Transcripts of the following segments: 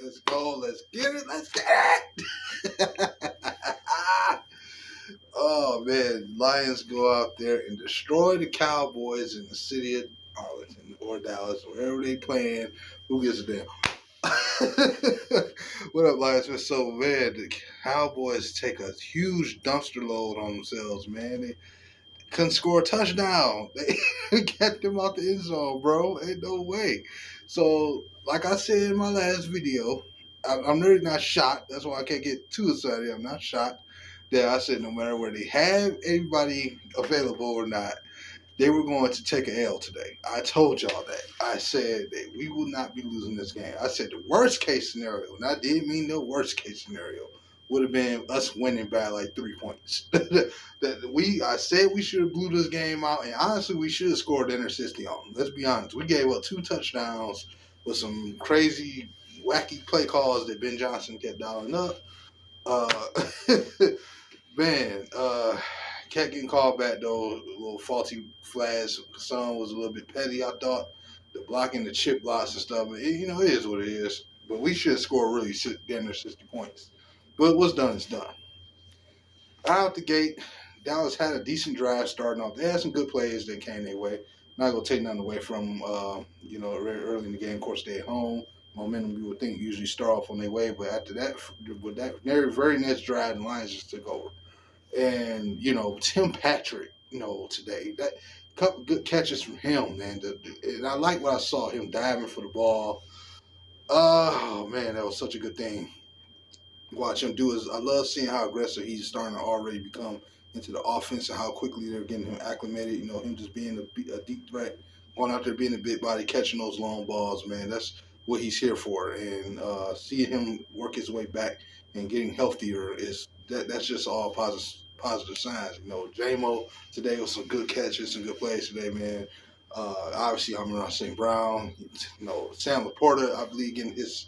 Let's go. Let's get it. Let's get it. Oh man, Lions go out there and destroy the Cowboys in the city of Arlington or Dallas, wherever they playing. Who gives a damn? What up, Lions? So man, the Cowboys take a huge dumpster load on themselves, man. They couldn't score a touchdown. They kept them out the end zone, bro. Ain't no way. So, like I said in my last video, I'm really not shocked. That's why I can't get too excited. I'm not shocked that I said no matter where they have anybody available or not, they were going to take an L today. I told y'all that. I said that we will not be losing this game. I said the worst case scenario, and I did mean the worst case scenario, would have been us winning by like 3 points. I said we should have blew this game out, and honestly, we should have scored the interception on them. Let's be honest. We gave up 2 touchdowns with some crazy, wacky play calls that Ben Johnson kept dialing up. Uh, man, kept getting called back though. A little faulty flags. Some was a little bit petty. I thought the blocking, the chip blocks and stuff. But it is what it is. But we should score really damn near 60 points. But what's done is done. Out the gate, Dallas had a decent drive starting off. They had some good plays that came their way. Not gonna take nothing away from very early in the game. Of course, they at home. Momentum you would think usually start off on their way, but after that, with that very next drive, the Lions just took over. And Tim Patrick, today that couple good catches from him, man. And I like what I saw him diving for the ball. Oh man, that was such a good thing. Watch him do is I love seeing how aggressive he's starting to already become into the offense and how quickly they're getting him acclimated. Him just being a deep threat, going out there being a big body, catching those long balls, man. That's what he's here for. And seeing him work his way back and getting healthier that's just all positive signs. JMO today was some good catches, some good plays today, man. Obviously, I'm St. Brown. Sam Laporta, I believe, getting his.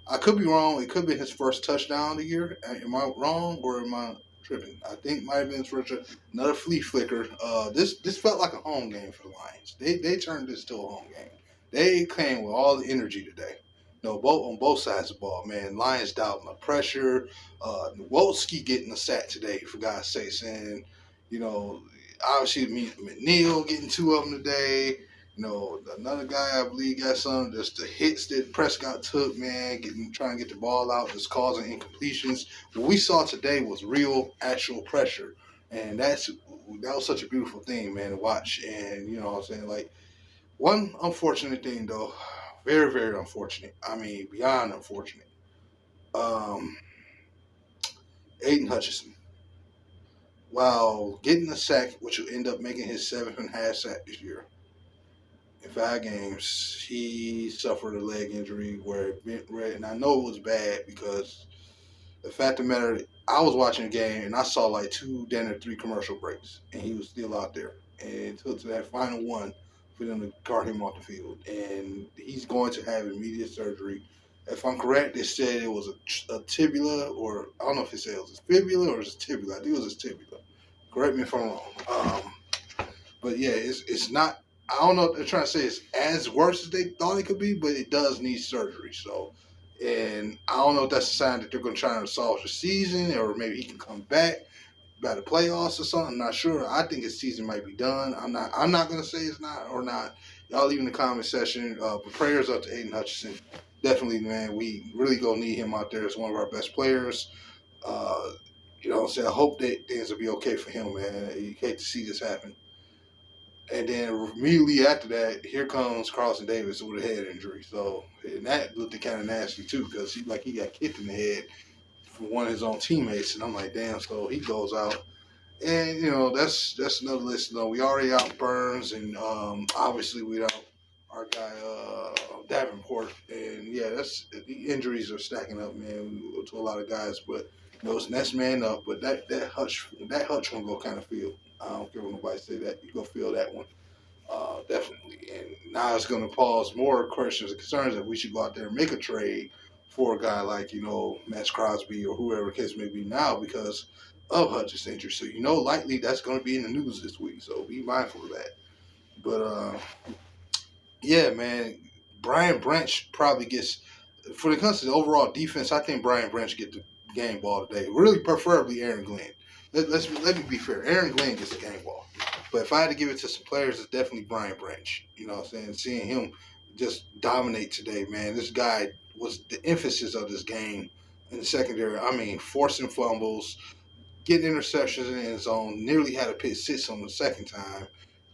I could be wrong. It could be his first touchdown of the year. Am I wrong or am I tripping? I think it might have been his first. Another flea flicker. This felt like a home game for the Lions. They turned this to a home game. They came with all the energy today. Both on both sides of the ball, man. Lions doubting the pressure. Wolski getting a sack today, for God's sakes. And, obviously McNeil getting 2 of them today. Another guy I believe got some. Just the hits that Prescott took, man, trying to get the ball out, just causing incompletions. What we saw today was real, actual pressure, and that was such a beautiful thing, man, to watch. And what I'm saying, like one unfortunate thing though, very very unfortunate. I mean, beyond unfortunate. Aidan Hutchinson, while getting a sack, which will end up making his 7.5 sack this year. In 5 games, he suffered a leg injury where it bent red, and I know it was bad because the fact of the matter, I was watching the game and I saw like 2, then or 3 commercial breaks, and he was still out there. And it took to that final one for them to cart him off the field, and he's going to have immediate surgery. If I'm correct, they said it was a tibula, or I don't know if it said it was a fibula or it's a tibula. I think it was a tibula. Correct me if I'm wrong. But yeah, it's not. I don't know if they're trying to say it's as worse as they thought it could be, but it does need surgery. So, and I don't know if that's a sign that they're going to try to solve the season, or maybe he can come back by the playoffs or something. I'm not sure. I think his season might be done. I'm not going to say it's not or not. Y'all leave in the comment section. But prayers up to Aidan Hutchinson. Definitely, man. We really gonna need him out there as one of our best players. What I'm saying? I hope that things will be okay for him, man. You hate to see this happen. And then immediately after that, here comes Carlson Davis with a head injury. So, and that looked kind of nasty too, because he got kicked in the head from one of his own teammates, and I'm like, damn. So he goes out, and that's another list. We already out Burns, and obviously we out our guy Davenport, and yeah, the injuries are stacking up, man, to a lot of guys. But it's next man up. But that Hutch one go kind of feel. I don't care what nobody say that. You go feel that one. Definitely. And now it's going to pause more questions and concerns that we should go out there and make a trade for a guy like, Max Crosby or whoever the case may be now because of Hutch's injury. So, likely that's going to be in the news this week. So be mindful of that. But, yeah, man, Brian Branch probably gets for the comes to the overall defense, I think Brian Branch get the game ball today. Really, preferably Aaron Glenn. Let me be fair. Aaron Glenn gets the game ball. But if I had to give it to some players, it's definitely Brian Branch. You know what I'm saying? Seeing him just dominate today, man. This guy was the emphasis of this game in the secondary. I mean, forcing fumbles, getting interceptions in the end zone, nearly had a pick six on the second time,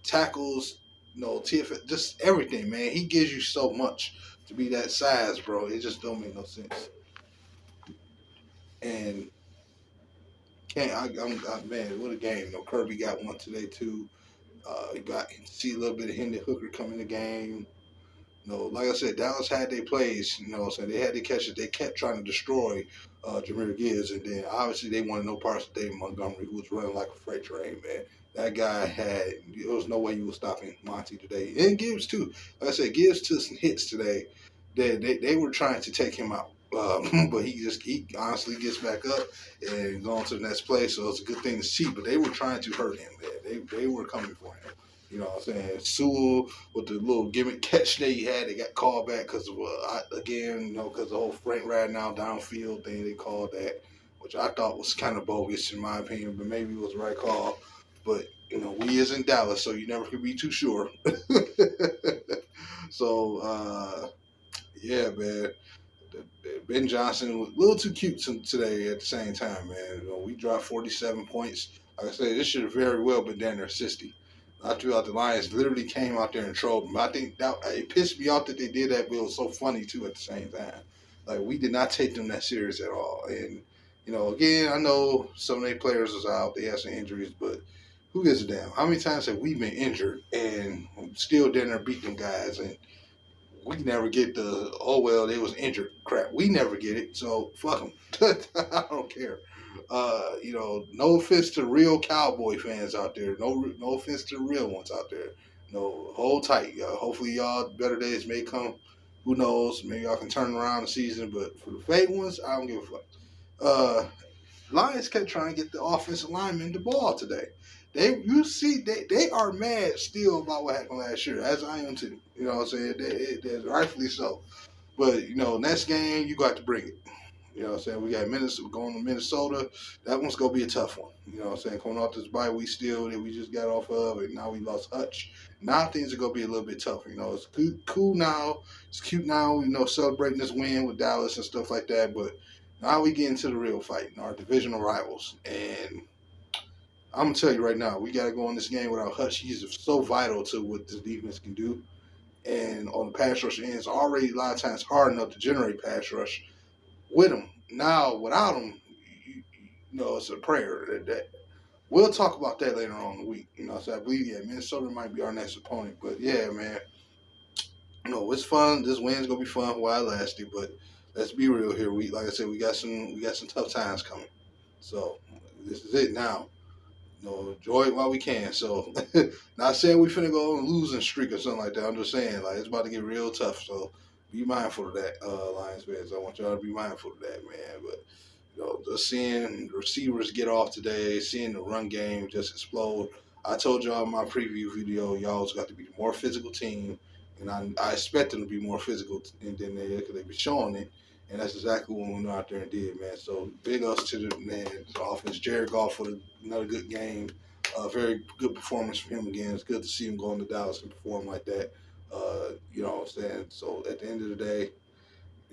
tackles, TFF, just everything, man. He gives you so much to be that size, bro. It just don't make no sense. And man, what a game. Kirby got one today too. He got see a little bit of Hendon Hooker come in the game. Like I said, Dallas had their plays. So they had to catch it. They kept trying to destroy Jahmyr Gibbs, and then obviously they wanted no parts of David Montgomery, who was running like a freight train, man. That guy there was no way you were stopping Monty today, and Gibbs too. Like I said, Gibbs took some hits today. They were trying to take him out, but he honestly gets back up and going to the next play. So it's a good thing to see. But they were trying to hurt him, man. They were coming for him. You know what I'm saying? Sewell with the little gimmick catch that he had, they got called back because of, because the whole Frank riding out downfield thing, they called that, which I thought was kind of bogus in my opinion, but maybe it was the right call. But, we is in Dallas, so you never can be too sure. So, yeah, man. Ben Johnson was a little too cute today at the same time, man. We dropped 47 points. Like I said, this should have very well been down there 60. I thought the Lions literally came out there and trolled them. I think that it pissed me off that they did that, but it was so funny too at the same time. Like, we did not take them that serious at all. And again, I know some of their players was out; they had some injuries, but who gives a damn? How many times have we been injured and still down there beat them guys? And we never get they was injured crap. We never get it, so fuck them. I don't care. No offense to real Cowboy fans out there. No offense to the real ones out there. Hold tight. Hopefully y'all better days may come. Who knows? Maybe y'all can turn around the season. But for the fake ones, I don't give a fuck. Lions kept trying to get the offensive linemen the ball today. They are mad still about what happened last year, as I am too. You know what I'm saying? They're rightfully so. But next game you got to bring it. You know what I'm saying? We got Minnesota going to Minnesota. That one's gonna be a tough one. You know what I'm saying? Coming off this bye week still that we just got off of, and now we lost Hutch. Now things are gonna be a little bit tougher. It's cool now. It's cute now. Celebrating this win with Dallas and stuff like that. But now we get into the real fight, our divisional rivals. And I'm gonna tell you right now, we gotta go in this game without Hutch. He's so vital to what this defense can do. And on the pass rush end, it's already a lot of times hard enough to generate pass rush with him. Now, without him, it's a prayer. We'll talk about that later on in the week. So I believe, Minnesota might be our next opponent. But, yeah, man, it's fun. This win's going to be fun while it lasted. But let's be real here. Like I said, we got some tough times coming. So this is it now. Enjoy it while we can. So, not saying we finna go on a losing streak or something like that. I'm just saying, it's about to get real tough. So, be mindful of that, Lions fans. I want y'all to be mindful of that, man. But, just seeing receivers get off today, seeing the run game just explode. I told y'all in my preview video, y'all's got to be a more physical team. And I expect them to be more physical than they be showing it. And that's exactly what we went out there and did, man. So big ups to the offense. Jared Goff for another good game. Very good performance from him again. It's good to see him go into Dallas and perform like that. You know what I'm saying? So at the end of the day,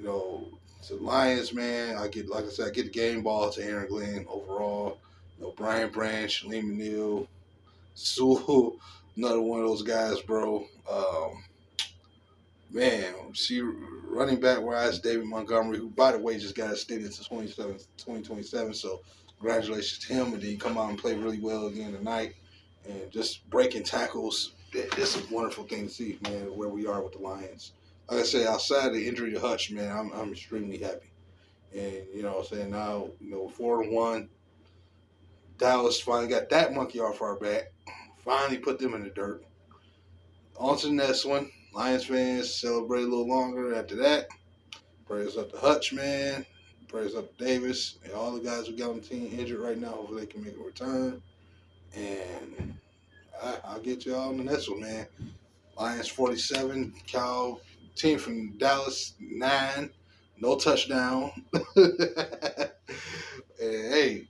to the Lions, man, I get the game ball to Aaron Glenn overall. Brian Branch, Lehman Neal, Sewell, another one of those guys, bro. Man, see, running back wise, David Montgomery, who, by the way, just got extended to 2027. So, congratulations to him. And then he come out and play really well again tonight. And just breaking tackles. It's a wonderful thing to see, man, where we are with the Lions. Like I say, outside the injury to Hutch, man, I'm extremely happy. And, what I'm saying, now, 4-1. Dallas finally got that monkey off our back. Finally put them in the dirt. On to the next one. Lions fans celebrate a little longer after that. Praise up to Hutch, man. Praise up to Davis and all the guys who got on the team injured right now. Hopefully they can make a return. And I'll get y'all on the next one, man. Lions 47, team from Dallas 9. No touchdown. And hey,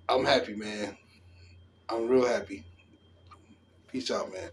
I'm happy, man. I'm real happy. Peace out, man.